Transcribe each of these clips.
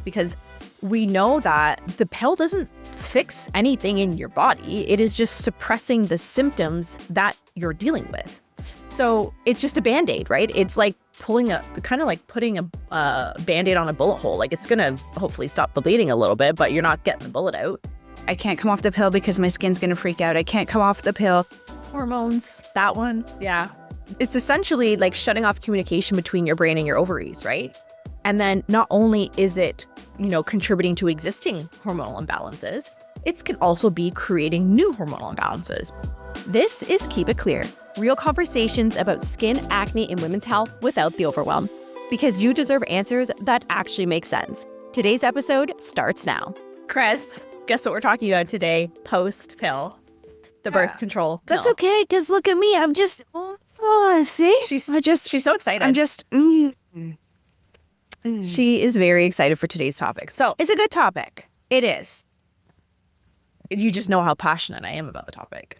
because we know that the pill doesn't fix anything in your body. It is just suppressing the symptoms that you're dealing with. So it's just a Band-Aid, right? It's like putting a Band-Aid on a bullet hole. Like, it's going to hopefully stop the bleeding a little bit, but you're not getting the bullet out. I can't come off the pill because my skin's going to freak out. I can't come off the pill. Hormones, that one. Yeah. It's essentially like shutting off communication between your brain and your ovaries, right? And then not only is it, contributing to existing hormonal imbalances, it can also be creating new hormonal imbalances. This is Keep It Clear, real conversations about skin, acne, and women's health without the overwhelm. Because you deserve answers that actually make sense. Today's episode starts now. Cris, guess what we're talking about today? Post-pill. The birth control pill. That's okay, because look at me. I'm just, see? She's so excited. I'm just, She is very excited for today's topic. So it's a good topic. It is. You just know how passionate I am about the topic.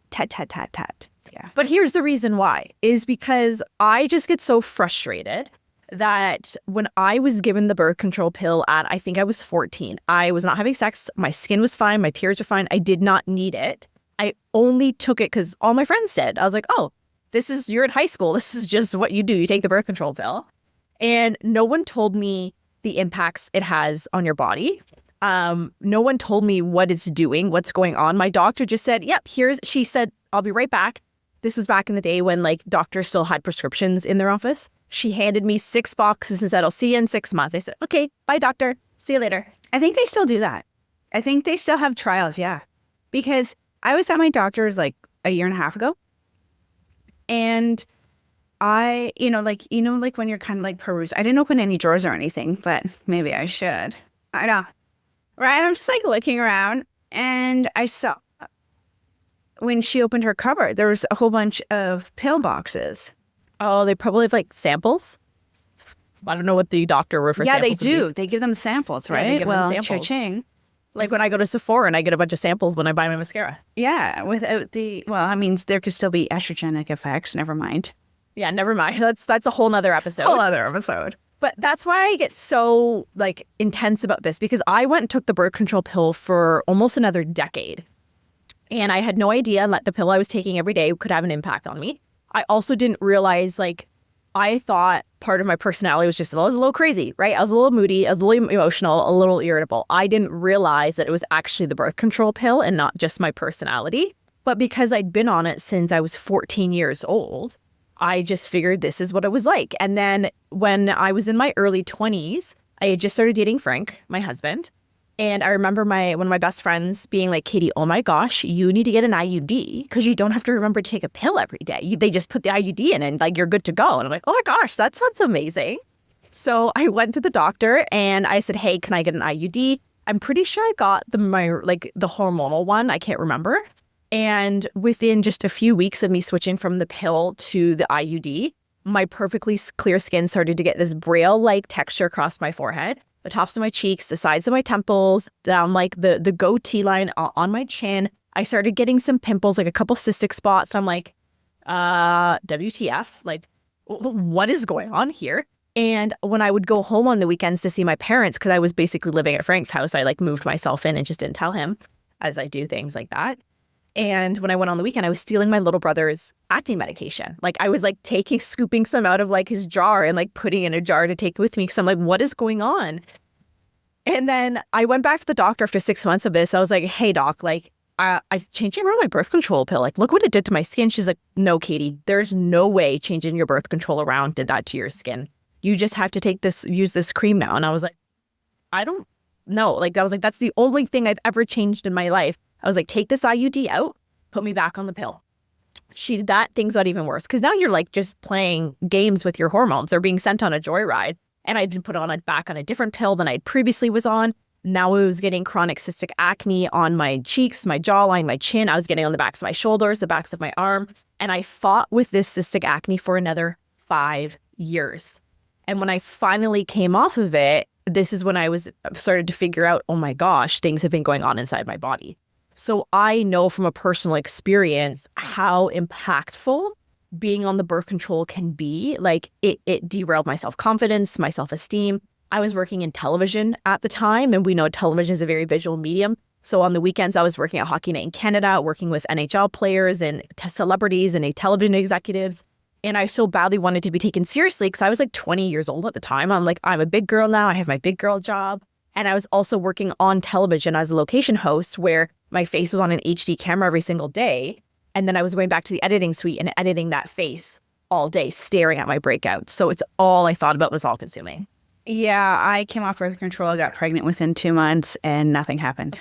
Tat. Yeah. But here's the reason why, is because I just get so frustrated that when I was given the birth control pill at, I think I was 14, I was not having sex. My skin was fine. My periods were fine. I did not need it. I only took it because all my friends did. I was like, oh, you're in high school. This is just what you do. You take the birth control pill. And no one told me the impacts it has on your body. No one told me what it's doing, what's going on. My doctor just said, yep, she said, I'll be right back. This was back in the day when doctors still had prescriptions in their office. She handed me 6 boxes and said, I'll see you in 6 months. I said, okay, bye doctor. See you later. I think they still do that. I think they still have trials. Yeah. Because I was at my doctor's a year and a half ago. And I, when you're kind of peruse, I didn't open any drawers or anything, but maybe I should. I know. Right? I'm just looking around, and I saw when she opened her cupboard, there was a whole bunch of pill boxes. Oh, they probably have samples? I don't know what the doctor refers to. Yeah, they do. They give them samples, right? Yeah, they give them samples. Cha-ching. Like when I go to Sephora and I get a bunch of samples when I buy my mascara. Yeah, without there could still be estrogenic effects. Never mind. Yeah, never mind. That's a whole nother episode. But that's why I get so intense about this, because I went and took the birth control pill for almost another decade. And I had no idea that the pill I was taking every day could have an impact on me. I also didn't realize, I thought part of my personality was just, I was a little crazy, right? I was a little moody, I was a little emotional, a little irritable. I didn't realize that it was actually the birth control pill and not just my personality. But because I'd been on it since I was 14 years old, I just figured this is what it was like. And then when I was in my early 20s, I had just started dating Frank, my husband. And I remember one of my best friends being like, Katie, oh my gosh, you need to get an IUD because you don't have to remember to take a pill every day. They just put the IUD in and you're good to go. And I'm like, oh my gosh, that sounds amazing. So I went to the doctor and I said, hey, can I get an IUD? I'm pretty sure I got the hormonal one. I can't remember. And within just a few weeks of me switching from the pill to the IUD, my perfectly clear skin started to get this braille-like texture across my forehead, the tops of my cheeks, the sides of my temples, down the goatee line on my chin. I started getting some pimples, a couple cystic spots. I'm like, WTF? What is going on here? And when I would go home on the weekends to see my parents, because I was basically living at Frank's house, I moved myself in and just didn't tell him, as I do things like that. And when I went on the weekend, I was stealing my little brother's acne medication. I was scooping some out of his jar and putting in a jar to take with me. Because I'm like, what is going on? And then I went back to the doctor after 6 months of this. I was like, hey doc, I've changed around my birth control pill. Look what it did to my skin. She's like, no, Katie, there's no way changing your birth control around did that to your skin. You just have to use this cream now. And I was like, I don't know. That's the only thing I've ever changed in my life. I was like, take this IUD out, put me back on the pill. She did that. Things got even worse because now you're just playing games with your hormones. They're being sent on a joyride. And I'd been put back on a different pill than I previously was on. Now I was getting chronic cystic acne on my cheeks, my jawline, my chin. I was getting on the backs of my shoulders, the backs of my arm. And I fought with this cystic acne for another 5 years. And when I finally came off of it, this is when I started to figure out, oh my gosh, things have been going on inside my body. So I know from a personal experience how impactful being on the birth control can be. It derailed my self-confidence, my self-esteem. I was working in television at the time, and we know television is a very visual medium. So on the weekends, I was working at Hockey Night in Canada, working with NHL players and celebrities and television executives. And I so badly wanted to be taken seriously because I was like 20 years old at the time. I'm like, I'm a big girl now. I have my big girl job. And I was also working on television as a location host where my face was on an HD camera every single day. And then I was going back to the editing suite and editing that face all day, staring at my breakout. So it's all I thought about was all consuming. Yeah, I came off birth control, I got pregnant within 2 months, and nothing happened.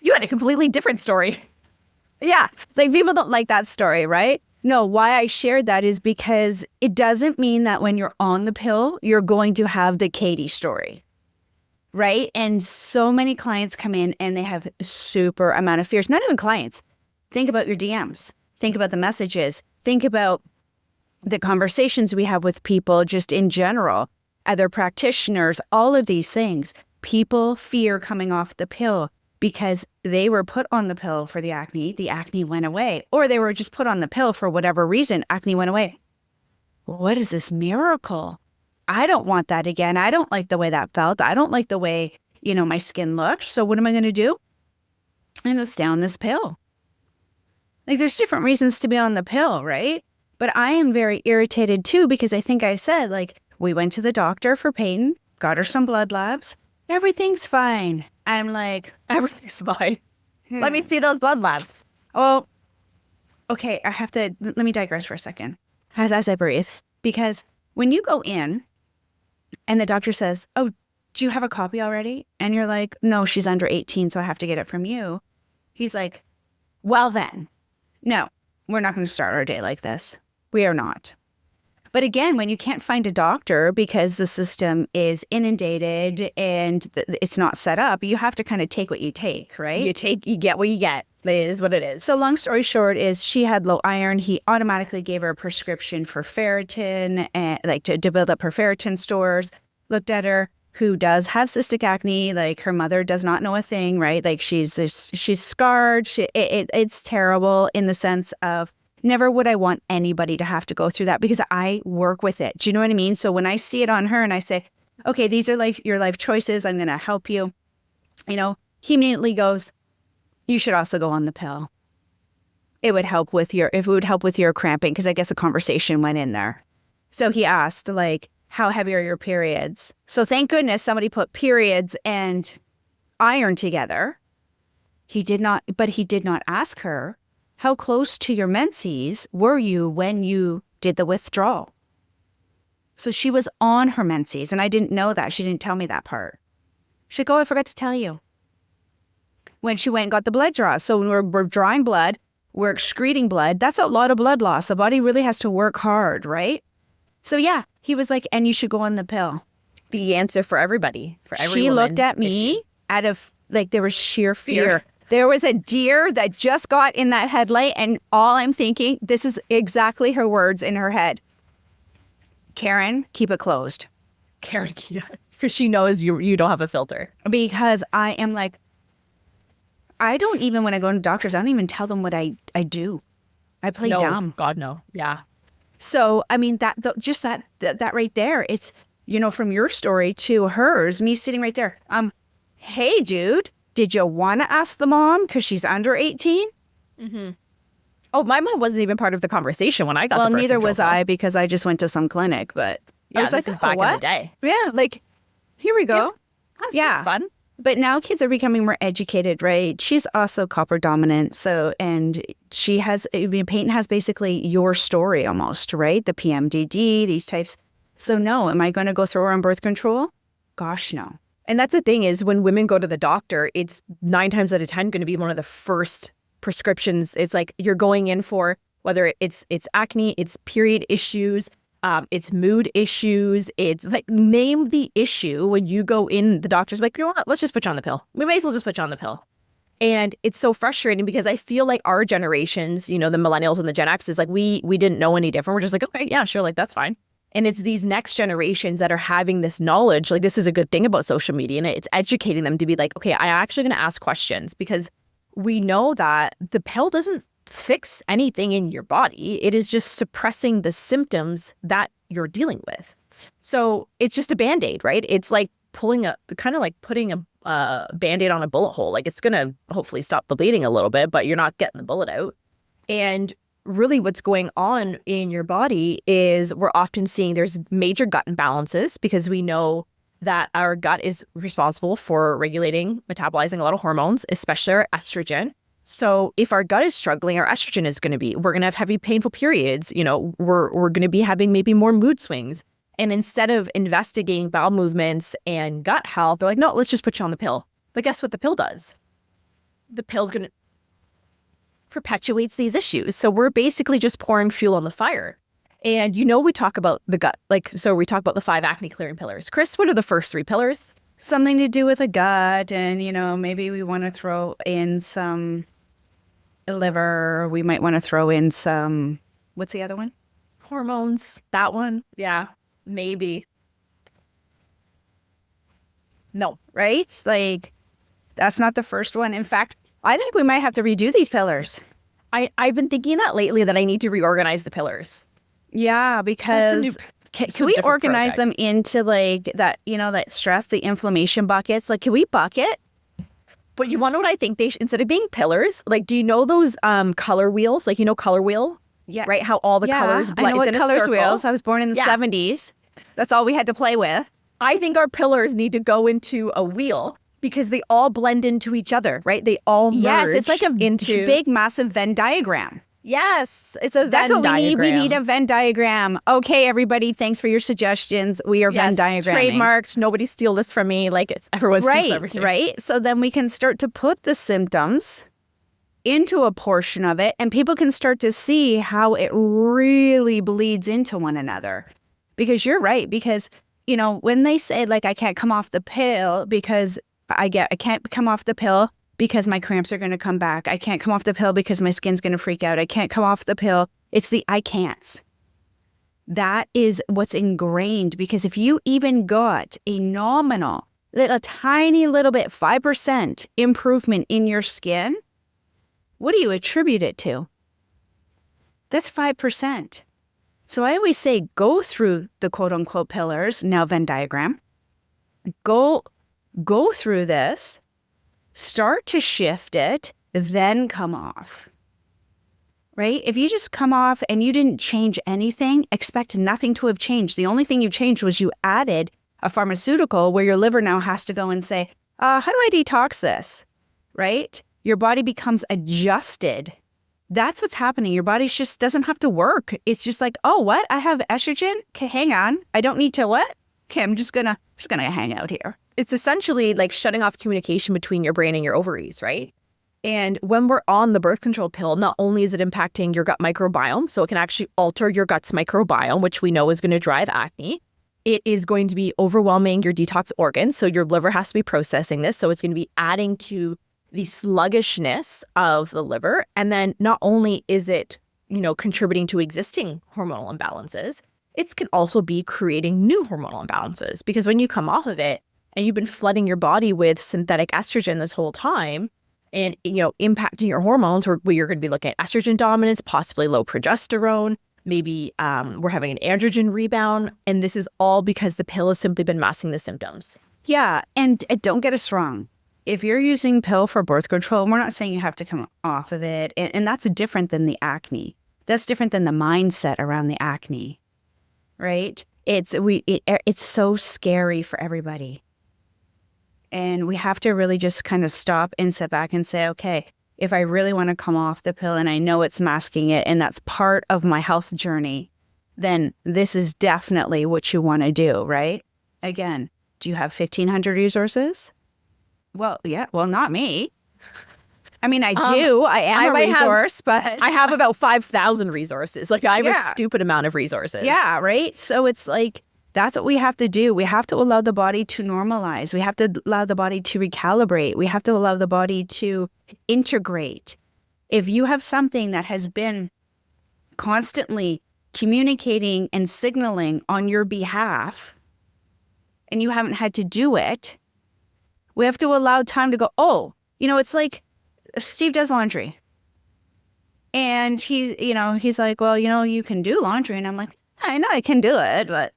You had a completely different story. Yeah, like people don't like that story, right? No, why I shared that is because it doesn't mean that when you're on the pill, you're going to have the Katie story, right? And so many clients come in and they have a super amount of fears. Not even clients. Think about your DMs. Think about the messages. Think about the conversations we have with people just in general, other practitioners, all of these things. People fear coming off the pill because they were put on the pill for the acne went away, or they were just put on the pill for whatever reason, acne went away. What is this miracle? I don't want that again. I don't like the way that felt. I don't like the way, my skin looked. So what am I going to do? I'm going to stay on this pill. Like there's different reasons to be on the pill, right? But I am very irritated too because I think I said, like, we went to the doctor for Peyton, got her some blood labs. Everything's fine. I'm like, everything's fine. Let me see those blood labs. Oh, okay. Let me digress for a second as I breathe. Because when you go in and the doctor says, oh, do you have a copy already? And you're like, no, she's under 18, so I have to get it from you. He's like, well then, no, we're not going to start our day like this. We are not. But again, when you can't find a doctor because the system is inundated and it's not set up, you have to kind of take what you take, right? You get what you get. It is what it is. So long story short is she had low iron. He automatically gave her a prescription for ferritin and to build up her ferritin stores. Looked at her, who does have cystic acne. Like her mother does not know a thing, right? Like she's scarred. It's terrible in the sense of never would I want anybody to have to go through that because I work with it. Do you know what I mean? So when I see it on her and I say, okay, these are your life choices. I'm going to help you. He immediately goes, you should also go on the pill. It would help with your cramping because I guess a conversation went in there. So he asked, like, how heavy are your periods? So thank goodness somebody put periods and iron together. He did not ask her, how close to your menses were you when you did the withdrawal? So she was on her menses, and I didn't know that. She didn't tell me that part. She'd go, I forgot to tell you. When she went and got the blood draw. So when we're drawing blood, we're excreting blood. That's a lot of blood loss. The body really has to work hard, right? So yeah, he was like, and you should go on the pill. The answer for everybody, for every She woman, looked at me out of, like, there was sheer fear. There was a deer that just got in that headlight, and all I'm thinking, this is exactly her words in her head. Karen, keep it closed. Karen, because she knows you don't have a filter. Because I am like, I don't even, when I go to doctors, I don't even tell them what I do. I play dumb. God, no. Yeah. So, I mean, that right there, it's, from your story to hers, me sitting right there. Hey, dude. Did you want to ask the mom because she's under 18? Mm-hmm. Oh, my mom wasn't even part of the conversation when I got the birth neither control was I because I just went to some clinic. But yeah, I was like, back in the day. Yeah, like, here we go. Yeah. This is fun. But now kids are becoming more educated, right? She's also copper dominant. So, and Peyton has basically your story almost, right? The PMDD, these types. So no, am I going to go throw her on birth control? Gosh, no. And that's the thing is when women go to the doctor, it's 9 times out of 10 going to be one of the first prescriptions. It's like you're going in for whether it's acne, it's period issues, it's mood issues. It's like name the issue when you go in. The doctor's like, you know what? Let's just put you on the pill. We may as well just put you on the pill. And it's so frustrating because I feel like our generations, the millennials and the Gen X is like we didn't know any different. We're just like, okay, yeah, sure, like that's fine. And it's these next generations that are having this knowledge. Like this is a good thing about social media, and it's educating them to be like, okay, I'm actually going to ask questions because we know that the pill doesn't fix anything in your body. It is just suppressing the symptoms that you're dealing with. So it's just a Band-Aid, right? It's like putting a Band-Aid on a bullet hole. Like it's going to hopefully stop the bleeding a little bit, but you're not getting the bullet out. And really what's going on in your body is we're often seeing there's major gut imbalances because we know that our gut is responsible for regulating, metabolizing a lot of hormones, especially our estrogen. So if our gut is struggling, our estrogen is going to be, we're going to have heavy, painful periods. You know, we're going to be having maybe more mood swings. And instead of investigating bowel movements and gut health, they're like, no, let's just put you on the pill. But guess what the pill does? The pill's going to perpetuates these issues. So we're basically just pouring fuel on the fire. And you know, we talk about the gut, so we talk about the 5 acne clearing pillars. Cris, what are the first 3 pillars? Something to do with the gut, and maybe we want to throw in some liver. We might want to throw in some. What's the other one? Hormones. That one. Yeah, maybe. No, right? Like that's not the first one. In fact, I think we might have to redo these pillars. I've been thinking that lately that I need to reorganize the pillars. Yeah, because can we organize them into like that, that stress, the inflammation buckets? Like, can we bucket? But you want to know what I think they should, instead of being pillars, like, do you know those color wheels? Like, color wheel? Yeah. Right? How all the colors I know what colors wheels. I was born in the 70s. That's all we had to play with. I think our pillars need to go into a wheel because they all blend into each other, right? They all merge. Yes, it's like a big, massive Venn diagram. Yes, it's a Venn diagram. That's what we need. We need a Venn diagram. Okay, everybody, thanks for your suggestions. We are Venn diagramming. Trademarked. Nobody steal this from me. Like it's everyone steals everything. Right. So then we can start to put the symptoms into a portion of it, and people can start to see how it really bleeds into one another. Because you're right. Because when they say like I can't come off the pill because I can't come off the pill because my cramps are going to come back. I can't come off the pill because my skin's going to freak out. I can't come off the pill. It's the I can'ts. That is what's ingrained, because if you even got a nominal, a tiny little bit, 5% improvement in your skin, what do you attribute it to? That's 5%. So I always say go through the quote unquote pillars, now Venn diagram. Go through this. Start to shift it, then come off, right? If you just come off and you didn't change anything, expect nothing to have changed. The only thing you changed was you added a pharmaceutical where your liver now has to go and say, how do I detox this, right? Your body becomes adjusted. That's what's happening. Your body just doesn't have to work. It's just like, oh, what? I have estrogen? Okay, hang on. I don't need to what? Okay, I'm just gonna hang out here. It's essentially like shutting off communication between your brain and your ovaries, right? And when we're on the birth control pill, not only is it impacting your gut microbiome, so it can actually alter your gut's microbiome, which we know is going to drive acne. It is going to be overwhelming your detox organs. So your liver has to be processing this. So it's going to be adding to the sluggishness of the liver. And then not only is it, contributing to existing hormonal imbalances, it can also be creating new hormonal imbalances, because when you come off of it, and you've been flooding your body with synthetic estrogen this whole time and, impacting your hormones, where you're going to be looking at estrogen dominance, possibly low progesterone, maybe we're having an androgen rebound. And this is all because the pill has simply been masking the symptoms. Yeah. And don't get us wrong. If you're using pill for birth control, we're not saying you have to come off of it. And that's different than the acne. That's different than the mindset around the acne, right? It's so scary for everybody. And we have to really just kind of stop and sit back and say, okay, if I really want to come off the pill and I know it's masking it and that's part of my health journey, then this is definitely what you want to do, right? Again, do you have 1,500 resources? Well, yeah. Well, not me. I mean, I do. I am a resource, but I have about 5,000 resources. Like I have a stupid amount of resources. Yeah, right? So it's like, that's what we have to do. We have to allow the body to normalize. We have to allow the body to recalibrate. We have to allow the body to integrate. If you have something that has been constantly communicating and signaling on your behalf, and you haven't had to do it, we have to allow time to go, it's like Steve does laundry. And he's like, well, you can do laundry. And I'm like, I know I can do it, but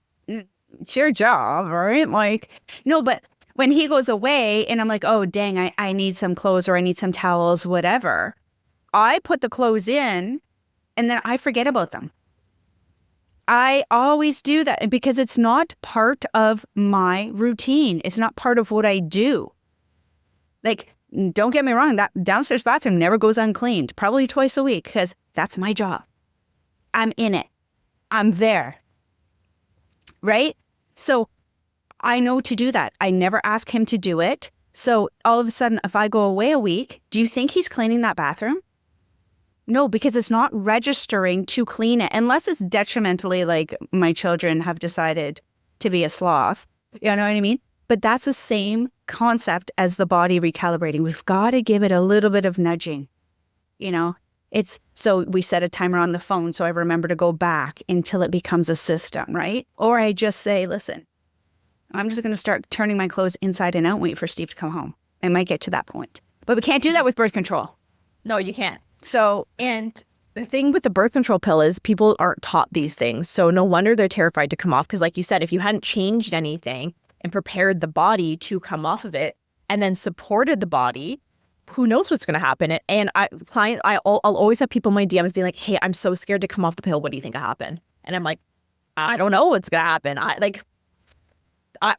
it's your job, right? Like, no, but when he goes away and I'm like, oh, dang, I need some clothes or I need some towels, whatever. I put the clothes in and then I forget about them. I always do that because it's not part of my routine. It's not part of what I do. Like, don't get me wrong, that downstairs bathroom never goes uncleaned, probably twice a week because that's my job. I'm in it. I'm there. Right? So I know to do that. I never ask him to do it. So all of a sudden, if I go away a week, do you think he's cleaning that bathroom? No, because it's not registering to clean it unless it's detrimentally, like my children have decided to be a sloth. You know what I mean? But that's the same concept as the body recalibrating. We've got to give it a little bit of nudging. You know, it's so we set a timer on the phone so I remember to go back until it becomes a system, right? Or I just say, listen, I'm just going to start turning my clothes inside and out and wait for Steve to come home. I might get to that point. But we can't do that with birth control. No, you can't. So, and the thing with the birth control pill is people aren't taught these things. So no wonder they're terrified to come off. Because like you said, if you hadn't changed anything and prepared the body to come off of it and then supported the body, who knows what's going to happen. And I'll always have people in my DMs be like, hey, I'm so scared to come off the pill. What do you think will happen? And I'm like, I don't know what's going to happen.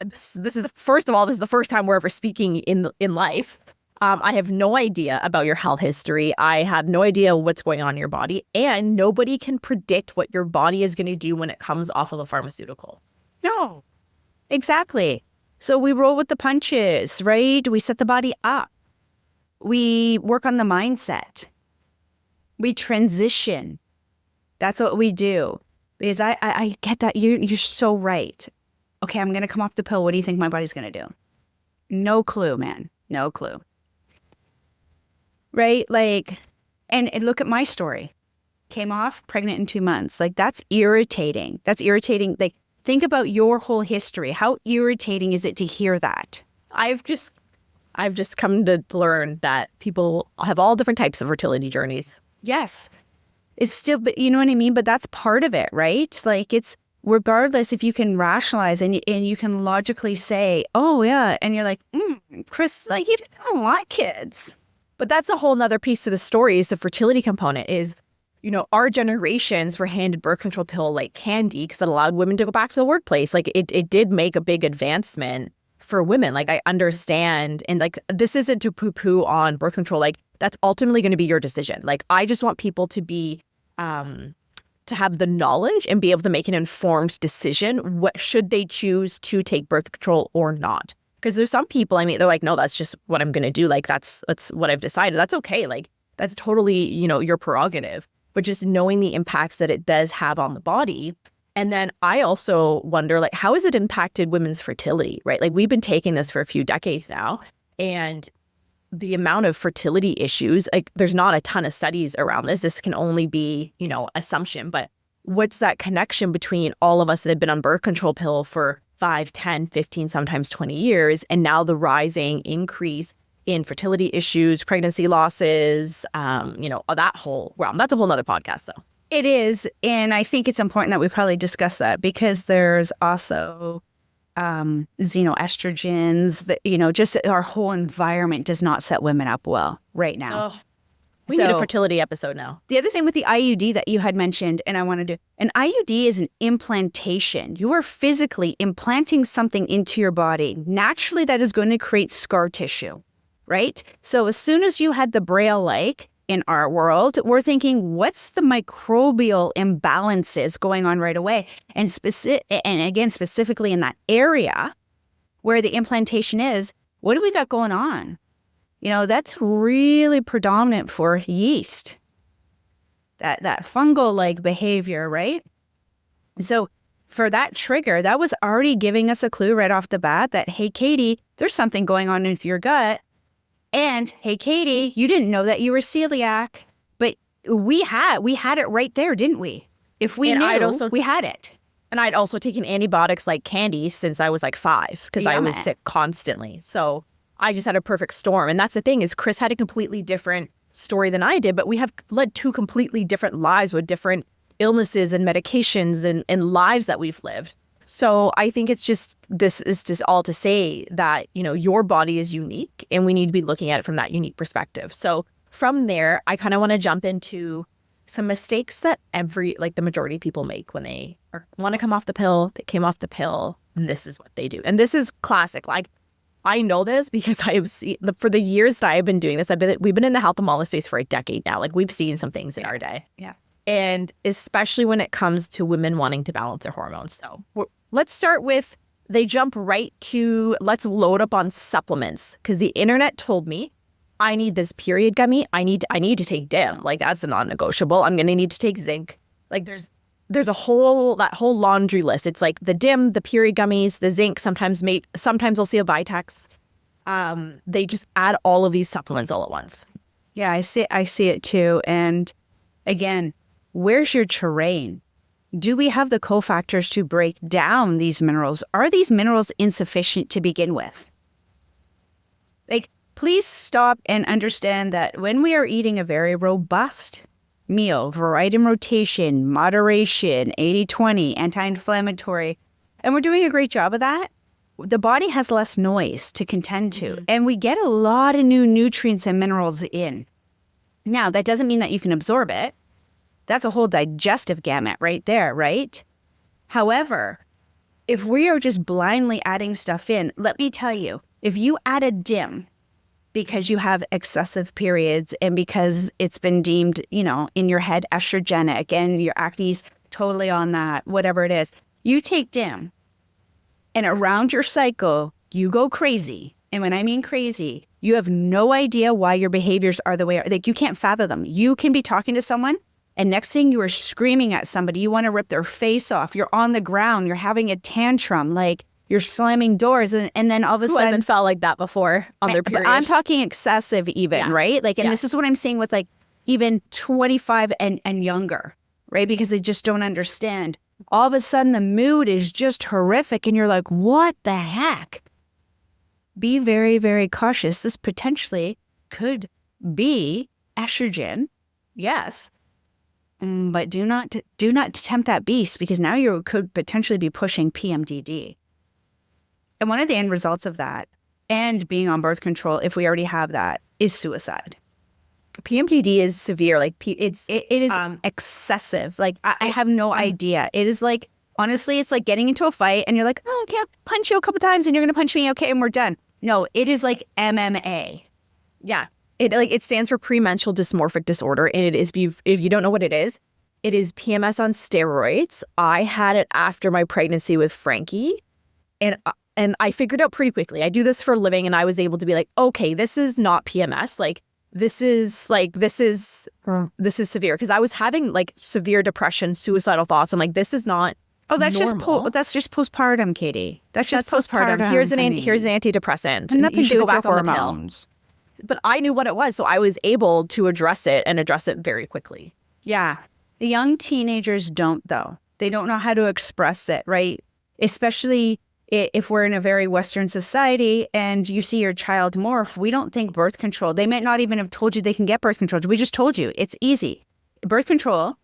This is first of all, this is the first time we're ever speaking in life. I have no idea about your health history. I have no idea what's going on in your body. And nobody can predict what your body is going to do when it comes off of a pharmaceutical. No, exactly. So we roll with the punches, right? We set the body up. We work on the mindset. We transition. That's what we do. Because I get that. You're so right. Okay, I'm going to come off the pill. What do you think my body's going to do? No clue, man. No clue. Right? Like, and look at my story. Came off pregnant in 2 months. Like, that's irritating. That's irritating. Like, think about your whole history. How irritating is it to hear that? I've just come to learn that people have all different types of fertility journeys. Yes. It's still, but you know what I mean? But that's part of it, right? Like, it's regardless if you can rationalize and you can logically say, oh, yeah. And you're like, Cris, like, you don't want kids. But that's a whole nother piece to the story is the fertility component is, you know, our generations were handed birth control pill like candy because it allowed women to go back to the workplace. Like it did make a big advancement for women. Like I understand. And like, this isn't to poo-poo on birth control. Like that's ultimately going to be your decision. Like I just want people to be, to have the knowledge and be able to make an informed decision. What should they choose to take birth control or not? Because there's some people, I mean, they're like, no, that's just what I'm going to do. Like, that's what I've decided. That's okay. Like, that's totally, you know, your prerogative. But just knowing the impacts that it does have on the body. And then I also wonder, like, how has it impacted women's fertility, right? Like, we've been taking this for a few decades now. And the amount of fertility issues, like, there's not a ton of studies around this. This can only be, you know, assumption. But what's that connection between all of us that have been on birth control pill for 5, 10, 15, sometimes 20 years, and now the rising increase in fertility issues, pregnancy losses, you know, that whole realm. That's a whole nother podcast, though. It is. And I think it's important that we probably discuss that because there's also xenoestrogens that, you know, just our whole environment does not set women up well right now. Oh. We need a fertility episode now. The other thing with the IUD that you had mentioned, and I want to do, an IUD is an implantation. You are physically implanting something into your body. Naturally, that is going to create scar tissue, right? So as soon as you had the Braille-like in our world, we're thinking, what's the microbial imbalances going on right away? And again, specifically in that area where the implantation is, what do we got going on? You know, that's really predominant for yeast, that fungal-like behavior, right? So for that trigger, that was already giving us a clue right off the bat that, hey, Katie, there's something going on with your gut. And, hey, Katie, you didn't know that you were celiac. But we had it right there, didn't we? If we knew, we had it. And I'd also taken antibiotics like candy since I was like 5 because I was sick constantly. So I just had a perfect storm. And that's the thing is Cris had a completely different story than I did, but we have led 2 completely different lives with different illnesses and medications and lives that we've lived. So I think this is just all to say that, your body is unique and we need to be looking at it from that unique perspective. So from there, I kind of want to jump into some mistakes that the majority of people make when they want to come off the pill. They came off the pill. And this is what they do. And this is classic. Like, I know this because I have seen for the years that I've been doing this. We've been in the health and wellness space for a decade now. Like, we've seen some things in our day. Yeah. And especially when it comes to women wanting to balance their hormones. So let's start with, they jump right to, let's load up on supplements. Because the internet told me, I need this period gummy. I need to take DIM. Like, that's a non-negotiable. I'm going to need to take zinc. Like, there's that whole laundry list. It's like the DIM, the period gummies, the zinc, sometimes I'll see a Vitex. They just add all of these supplements all at once. Yeah, I see it too. And again, where's your terrain? Do we have the cofactors to break down these minerals? Are these minerals insufficient to begin with? Like, please stop and understand that when we are eating a very robust meal, variety and rotation, moderation, 80-20, anti-inflammatory, and we're doing a great job of that, the body has less noise to contend to. Mm-hmm. And we get a lot of new nutrients and minerals in. Now, that doesn't mean that you can absorb it. That's a whole digestive gamut right there, right? However, if we are just blindly adding stuff in, let me tell you, if you add a DIM because you have excessive periods and because it's been deemed, in your head estrogenic and your acne's totally on that, whatever it is, you take DIM and around your cycle, you go crazy. And when I mean crazy, you have no idea why your behaviors are the way, like, you can't fathom them. You can be talking to someone and next thing you are screaming at somebody, you want to rip their face off. You're on the ground, you're having a tantrum, like you're slamming doors. And then all of a sudden. Who hasn't felt like that before on their period? I'm talking excessive even, right? Like, and this is what I'm saying with like even 25 and younger, right? Because they just don't understand. All of a sudden the mood is just horrific and you're like, what the heck? Be very, very cautious. This potentially could be estrogen, yes. But do not tempt that beast, because now you could potentially be pushing PMDD. And one of the end results of that, and being on birth control, if we already have that, is suicide. PMDD is severe. Like, it is excessive. Like, I have no idea. It is like, honestly, it's like getting into a fight and you're like, oh, okay, I'll punch you a couple times and you're going to punch me. Okay. And we're done. No, it is like MMA. Yeah. It stands for premenstrual dysmorphic disorder. And it is, if you don't know what it is PMS on steroids. I had it after my pregnancy with Frankie. And I figured out pretty quickly. I do this for a living and I was able to be like, okay, this is not PMS. Like, this is severe, because I was having like severe depression, suicidal thoughts. I'm like, this is not. Oh, that's normal. That's just postpartum, Katie. That's postpartum. Here's an antidepressant. And nothing you to should do go with back your on the pill. hormones. But I knew what it was, so I was able to address it very quickly. Yeah, the young teenagers don't though. They don't know how to express it, right? Especially if we're in a very Western society and you see your child morph, we don't think birth control. They might not even have told you they can get birth control. We just told you it's easy. Birth control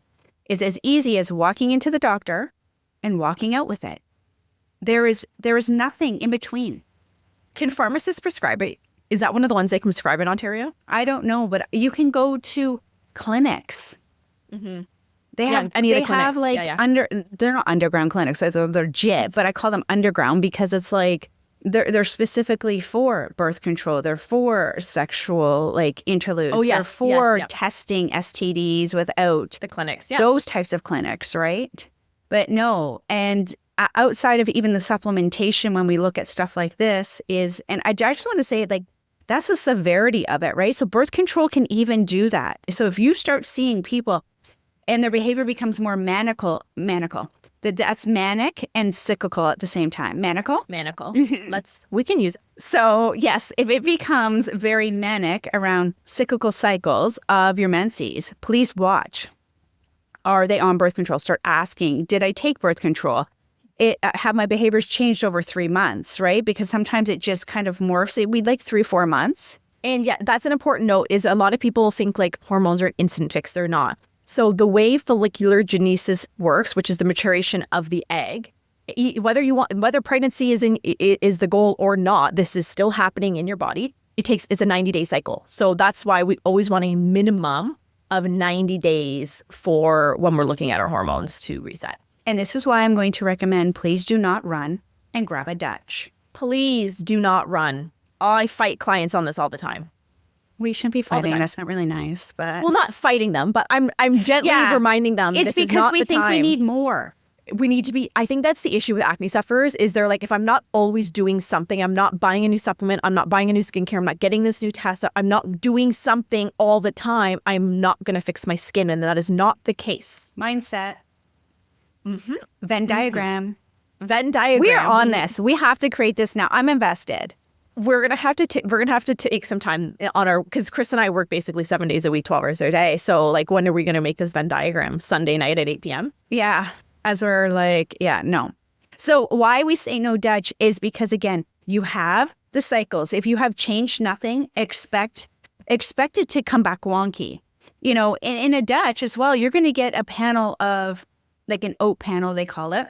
is as easy as walking into the doctor and walking out with it. There is nothing in between. Can pharmacists prescribe it? Is that one of the ones they can prescribe in Ontario? I don't know, but you can go to clinics. Mm-hmm. They have they're not underground clinics, they're legit, but I call them underground because it's like they're specifically for birth control. They're for sexual like interludes. Oh, yes. They're for testing STDs without the clinics. Yeah. Those types of clinics, right? But no, and outside of even the supplementation, when we look at stuff like this and I just want to say, like, that's the severity of it, right? So birth control can even do that. So if you start seeing people and their behavior becomes more manical, that's manic and cyclical at the same time. Manical? We can use it. So yes, if it becomes very manic around cyclical cycles of your menses, please watch. Are they on birth control? Start asking, did I take birth control? Have my behaviors changed over 3 months, right? Because sometimes it just kind of morphs. We'd like 3-4 months. And yeah, that's an important note, is a lot of people think like hormones are instant fix. They're not. So the way follicular genesis works, which is the maturation of the egg, Whether pregnancy is the goal or not, this is still happening in your body. It's a 90-day cycle. So that's why we always want a minimum of 90 days for when we're looking at our hormones to reset. And this is why I'm going to recommend, please do not run and grab a Dutch. Please do not run. I fight clients on this all the time. We shouldn't be fighting. That's not really nice, but well, not fighting them, but I'm gently reminding them. It's because we think we need more. We need to be. I think that's the issue with acne sufferers is they're like, if I'm not always doing something, I'm not buying a new supplement, I'm not buying a new skincare, I'm not getting this new test, I'm not doing something all the time, I'm not going to fix my skin, and that is not the case. Mindset. Venn diagram. Venn diagram. We are on this. We have to create this now. I'm invested. We're gonna have to take some time on because Cris and I work basically 7 days a week, 12 hours a day. So like, when are we gonna make this Venn diagram? Sunday night at 8 p.m. Yeah, as we're like, no. So why we say no Dutch is because, again, you have the cycles. If you have changed nothing, expect it to come back wonky. You know, in a Dutch as well, you're gonna get a panel of, like an oat panel, they call it,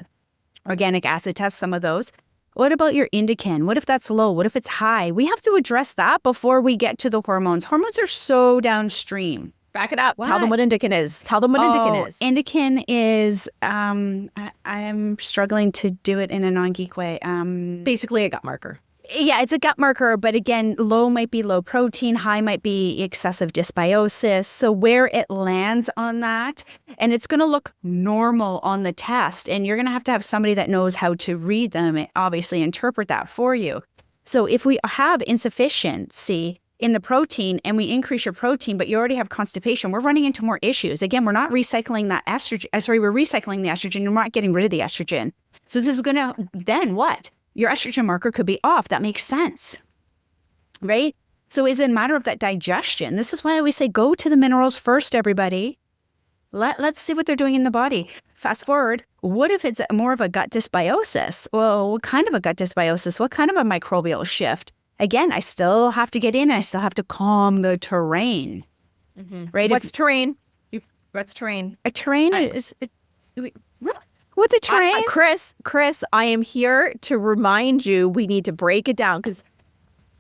organic acid test, some of those. What about your indican? What if that's low? What if it's high? We have to address that before we get to the hormones. Hormones are so downstream. Back it up. What? Tell them what indican is. Indican is, I'm struggling to do it in a non-geek way. Basically a gut marker. Yeah, it's a gut marker, but again, low might be low protein, high might be excessive dysbiosis. So where it lands on that, and it's going to look normal on the test, and you're going to have somebody that knows how to read them and obviously interpret that for you. So if we have insufficiency in the protein and we increase your protein, but you already have constipation, we're running into more issues. Again, we're not recycling that estrogen. We're recycling the estrogen. You're not getting rid of the estrogen. So this is going to, then what? Your estrogen marker could be off. That makes sense, right? So is it a matter of that digestion? This is why I always say go to the minerals first, everybody. Let's see what they're doing in the body. Fast forward, what if it's more of a gut dysbiosis? Well, what kind of a gut dysbiosis? What kind of a microbial shift? Again, I still have to get in. I still have to calm the terrain, right? What's terrain? What's terrain? A terrain is... What's a terrain? Cris, I am here to remind you we need to break it down because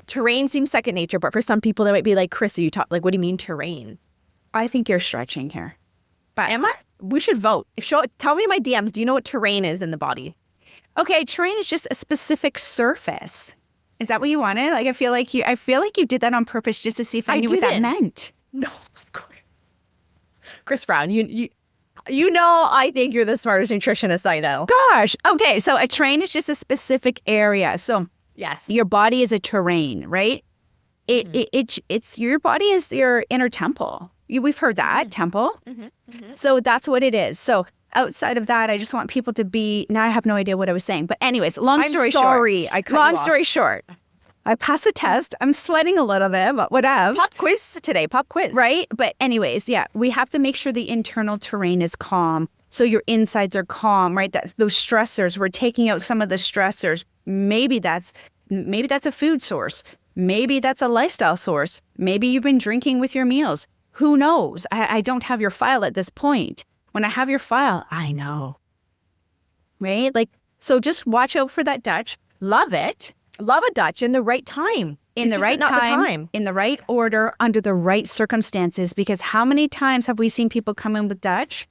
terrain seems second nature, but for some people they might be like, Cris, are you like, what do you mean terrain? I think you're stretching here. But am I? We should vote. Tell me in my DMs, do you know what terrain is in the body? Okay, terrain is just a specific surface. Is that what you wanted? Like, I feel like you did that on purpose just to see if I knew what that meant. No, of course. Cris Brown, you know, I think you're the smartest nutritionist I know. Gosh. Okay. So a terrain is just a specific area. So yes, your body is a terrain, right? It's your body is your inner temple. We've heard that temple. So that's what it is. So outside of that, I just want people to be, now I have no idea what I was saying, but anyways, long story short, I passed the test. I'm sweating a little bit, but whatever. Pop quiz today, Right? But anyways, yeah, we have to make sure the internal terrain is calm. So your insides are calm, right? Those stressors, we're taking out some of the stressors. Maybe that's a food source. Maybe that's a lifestyle source. Maybe you've been drinking with your meals. Who knows? I don't have your file at this point. When I have your file, I know. Right? Like, so just watch out for that Dutch. Love it. Love a Dutch in the right time. In the right time, in the right order, under the right circumstances. Because how many times have we seen people come in with Dutch?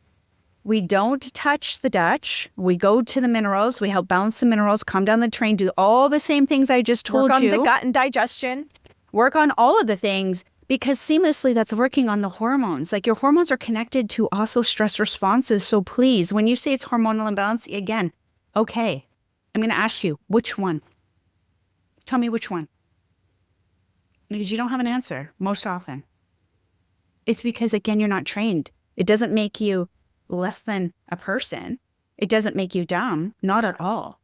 We don't touch the Dutch. We go to the minerals. We help balance the minerals, calm down the terrain, do all the same things I just told you. Work on the gut and digestion. Work on all of the things because seamlessly that's working on the hormones. Like your hormones are connected to also stress responses. So please, when you say it's hormonal imbalance, again, okay, I'm going to ask you, which one? Tell me which one. Because you don't have an answer most often. It's because, again, you're not trained. It doesn't make you less than a person. It doesn't make you dumb. Not at all.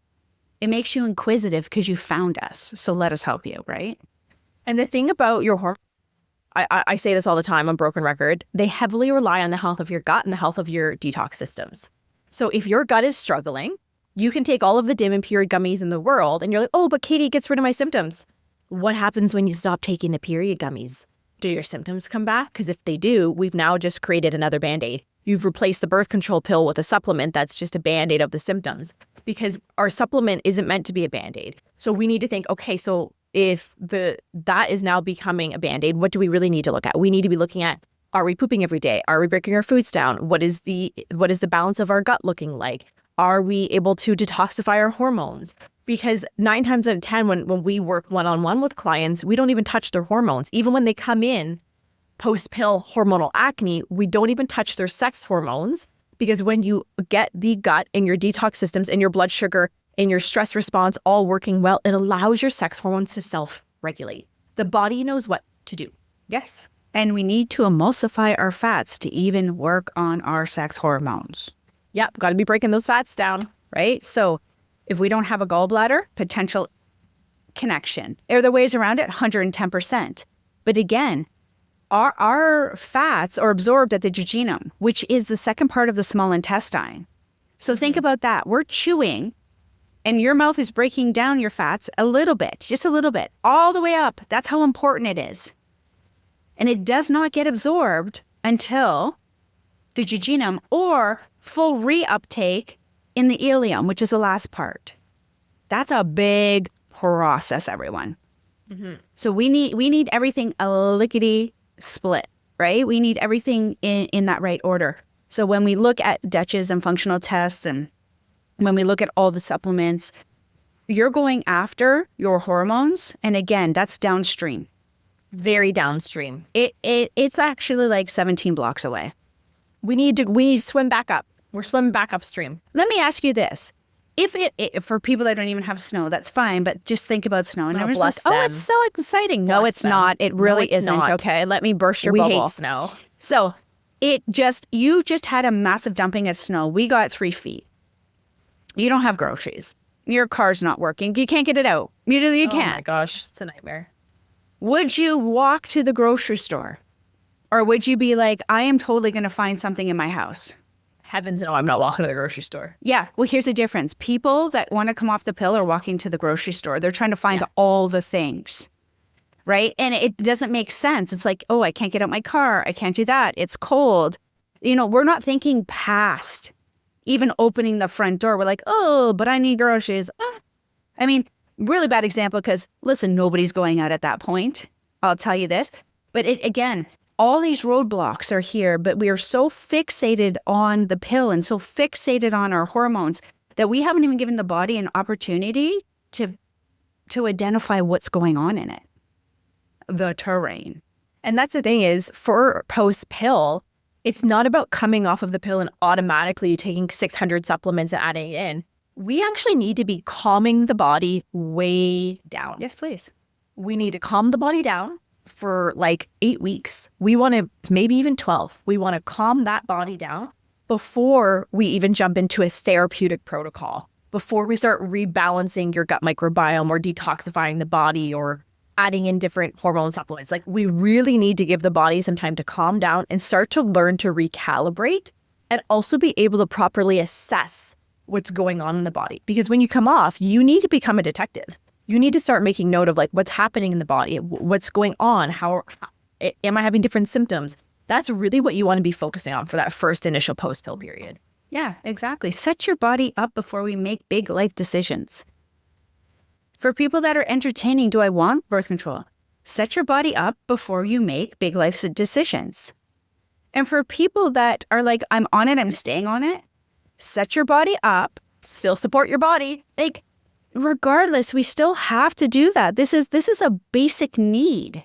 It makes you inquisitive because you found us. So let us help you, right? And the thing about your hormones, I say this all the time on Broken Record, they heavily rely on the health of your gut and the health of your detox systems. So if your gut is struggling, you can take all of the dim and period gummies in the world and you're like, oh, but Katie gets rid of my symptoms. What happens when you stop taking the period gummies? Do your symptoms come back? Because if they do, we've now just created another Band-Aid. You've replaced the birth control pill with a supplement that's just a Band-Aid of the symptoms. because our supplement isn't meant to be a Band-Aid. So we need to think, okay, so if that is now becoming a Band-Aid, what do we really need to look at? We need to be looking at, are we pooping every day? Are we breaking our foods down? What is the balance of our gut looking like? Are we able to detoxify our hormones? Because 9 times out of 10, when we work one-on-one with clients, we don't even touch their hormones. Even when they come in post-pill hormonal acne, we don't even touch their sex hormones, because when you get the gut and your detox systems and your blood sugar and your stress response all working well, it allows your sex hormones to self-regulate. The body knows what to do. Yes. And we need to emulsify our fats to even work on our sex hormones. Yep, got to be breaking those fats down. Right? So if we don't have a gallbladder, potential connection. Are there ways around it? 110%. But again, our fats are absorbed at the jejunum, which is the second part of the small intestine. So think about that. We're chewing and your mouth is breaking down your fats a little bit, just a little bit, all the way up. That's how important it is. And it does not get absorbed until the jejunum or full reuptake in the ileum, which is the last part. That's a big process, everyone. Mm-hmm. So we need everything a lickety split, right? We need everything in that right order. So when we look at DECHs and functional tests, and when we look at all the supplements, you're going after your hormones. And again, that's downstream. Very downstream. It's actually like 17 blocks away. We need to swim back up. We're swimming back upstream. Let me ask you this. If for people that don't even have snow, that's fine, but just think about snow. And everyone's like, oh, it's so exciting. No, it's not. It really isn't. Not. Okay, let me burst your bubble. We hate snow. So you just had a massive dumping of snow. We got 3 feet. You don't have groceries. Your car's not working. You can't get it out. You can't. Oh my gosh, it's a nightmare. Would you walk to the grocery store? Or would you be like, I am totally going to find something in my house? Heavens no, I'm not walking to the grocery store. Yeah. Well, here's the difference. People that want to come off the pill are walking to the grocery store. They're trying to find all the things, right? And it doesn't make sense. It's like, oh, I can't get out my car. I can't do that. It's cold. We're not thinking past even opening the front door. We're like, oh, but I need groceries. I mean, really bad example because, listen, nobody's going out at that point. I'll tell you this. But again, all these roadblocks are here, but we are so fixated on the pill and so fixated on our hormones that we haven't even given the body an opportunity to identify what's going on in it, the terrain. And that's the thing is, for post-pill, it's not about coming off of the pill and automatically taking 600 supplements and adding it in. We actually need to be calming the body way down. Yes, please. We need to calm the body down for like 8 weeks. We want to, maybe even 12. We want to calm that body down before we even jump into a therapeutic protocol, before we start rebalancing your gut microbiome or detoxifying the body or adding in different hormone supplements. Like, we really need to give the body some time to calm down and start to learn to recalibrate and also be able to properly assess what's going on in the body. Because when you come off, you need to become a detective. You need to start making note of like what's happening in the body, what's going on, how am I having different symptoms? That's really what you want to be focusing on for that first initial post-pill period. Yeah, exactly. Set your body up before we make big life decisions. For people that are entertaining, do I want birth control? Set your body up before you make big life decisions. And for people that are like, I'm on it, I'm staying on it, set your body up. Still support your body. Like, regardless, we still have to do that. This is a basic need.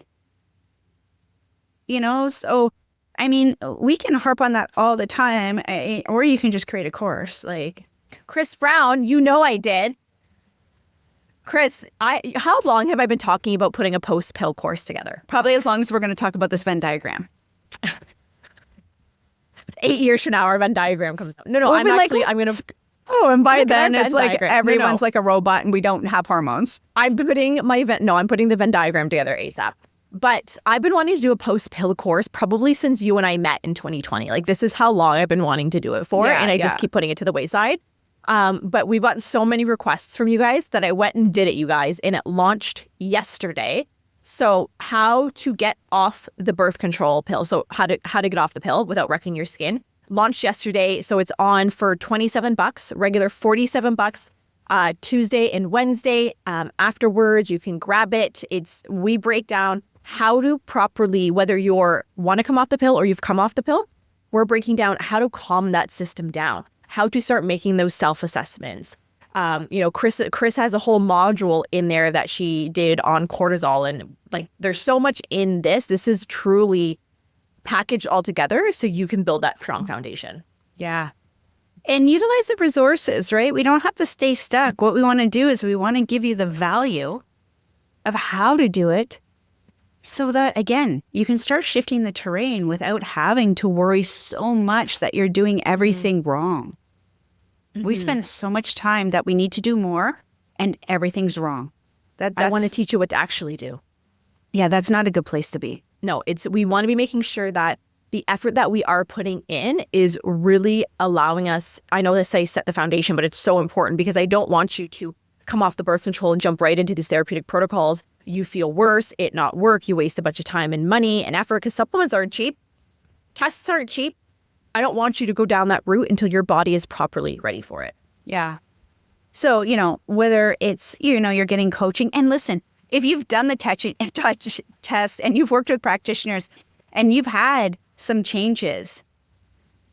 So, I mean, we can harp on that all the time, or you can just create a course. Like, Cris Brown, I did. Cris, how long have I been talking about putting a post-pill course together? Probably as long as we're going to talk about this Venn diagram. 8 years from now, our Venn diagram comes out. No, I'm going to... Oh, and by then it's like everyone's like a robot and we don't have hormones. I'm putting the Venn diagram together ASAP. But I've been wanting to do a post-pill course probably since you and I met in 2020. Like, this is how long I've been wanting to do it for. And I just keep putting it to the wayside. But we've gotten so many requests from you guys that I went and did it, you guys. And it launched yesterday. So how to get off the birth control pill. So how to get off the pill without wrecking your skin. launched yesterday. So it's on for $27, regular $47. Tuesday and Wednesday. Afterwards, you can grab it. We break down how to properly, whether you're want to come off the pill or you've come off the pill, we're breaking down how to calm that system down, how to start making those self-assessments. Cris has a whole module in there that she did on cortisol, and like there's so much in this. This is truly packaged all together so you can build that strong foundation. Yeah. And utilize the resources, right? We don't have to stay stuck. What we want to do is we want to give you the value of how to do it so that, again, you can start shifting the terrain without having to worry so much that you're doing everything wrong. We spend so much time that we need to do more and everything's wrong. I want to teach you what to actually do. Yeah, that's not a good place to be. No, we want to be making sure that the effort that we are putting in is really allowing us. I know this I set the foundation, but it's so important because I don't want you to come off the birth control and jump right into these therapeutic protocols. You feel worse, it not work, you waste a bunch of time and money and effort because supplements aren't cheap. Tests aren't cheap. I don't want you to go down that route until your body is properly ready for it. Yeah. So, whether it's, you're getting coaching. And listen, if you've done the touch test and you've worked with practitioners and you've had some changes,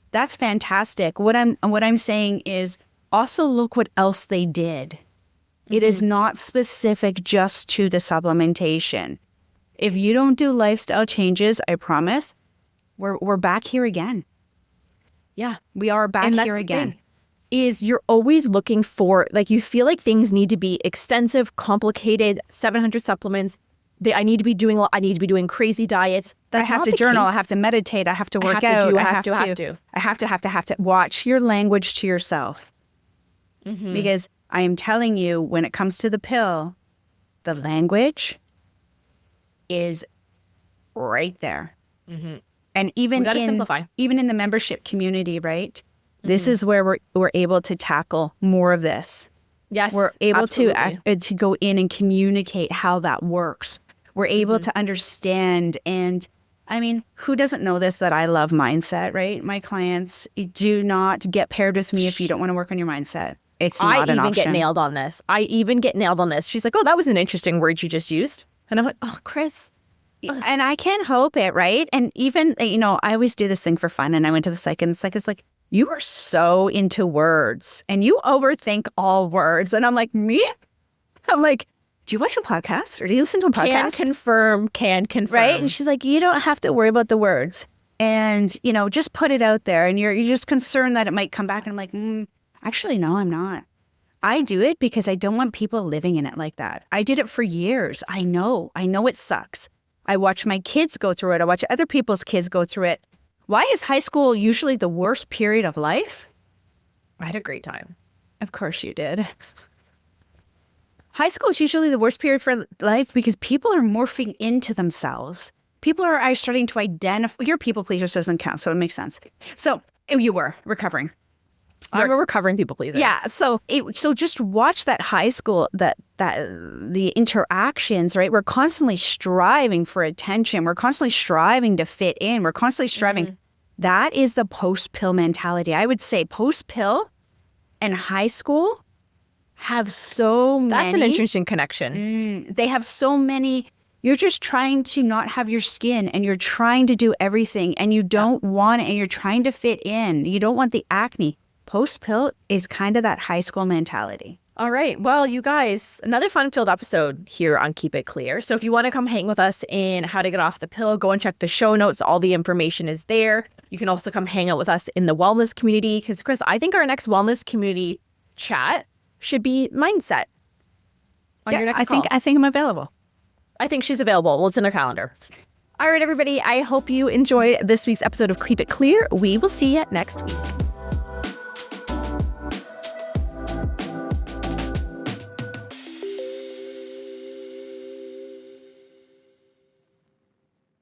that's fantastic. What I'm saying is also look what else they did. It is not specific just to the supplementation. If you don't do lifestyle changes, I promise, we're back here again. Yeah, we are back here again. Is you're always looking for, you feel like things need to be extensive, complicated, 700 supplements. I need to be doing crazy diets. I have to journal. I have to meditate. I have to work out. I have to watch your language to yourself. Because I am telling you, when it comes to the pill, the language is right there. And even in the membership community, right? This is where we're able to tackle more of this. Yes, we're able to go in and communicate how that works. We're able to understand. And I mean, who doesn't know this, that I love mindset, right? My clients do not get paired with me if you don't want to work on your mindset. It's not an option. I even get nailed on this. She's like, oh, that was an interesting word you just used. And I'm like, oh, Cris. And I can't help it, right? And even, I always do this thing for fun. And I went to the psych, and the psych is like, you are so into words and you overthink all words. And I'm like, me? I'm like, do you watch a podcast or do you listen to a podcast? Can confirm. Right? And she's like, you don't have to worry about the words. And, just put it out there. And you're just concerned that it might come back. And I'm like, actually, no, I'm not. I do it because I don't want people living in it like that. I did it for years. I know it sucks. I watch my kids go through it. I watch other people's kids go through it. Why is high school usually the worst period of life? I had a great time. Of course you did. High school is usually the worst period for life because people are morphing into themselves. People are starting to identify. You're a people pleaser, so it doesn't count, so it makes sense. So you were recovering. I'm a recovering people pleaser. Yeah. So just watch that high school, that the interactions, right? We're constantly striving for attention. We're constantly striving to fit in. We're constantly striving. That is the post-pill mentality. I would say post-pill and high school have so many. That's an interesting connection. They have so many. You're just trying to not have your skin, and you're trying to do everything, and you don't want it, and you're trying to fit in. You don't want the acne. Post-pill is kind of that high school mentality. All right. Well, you guys, another fun-filled episode here on Keep It Clear. So if you want to come hang with us in how to get off the pill, go and check the show notes. All the information is there. You can also come hang out with us in the wellness community because, Cris, I think our next wellness community chat should be mindset on your next call. I think I'm available. I think she's available. Well, it's in her calendar. All right, everybody. I hope you enjoy this week's episode of Keep It Clear. We will see you next week.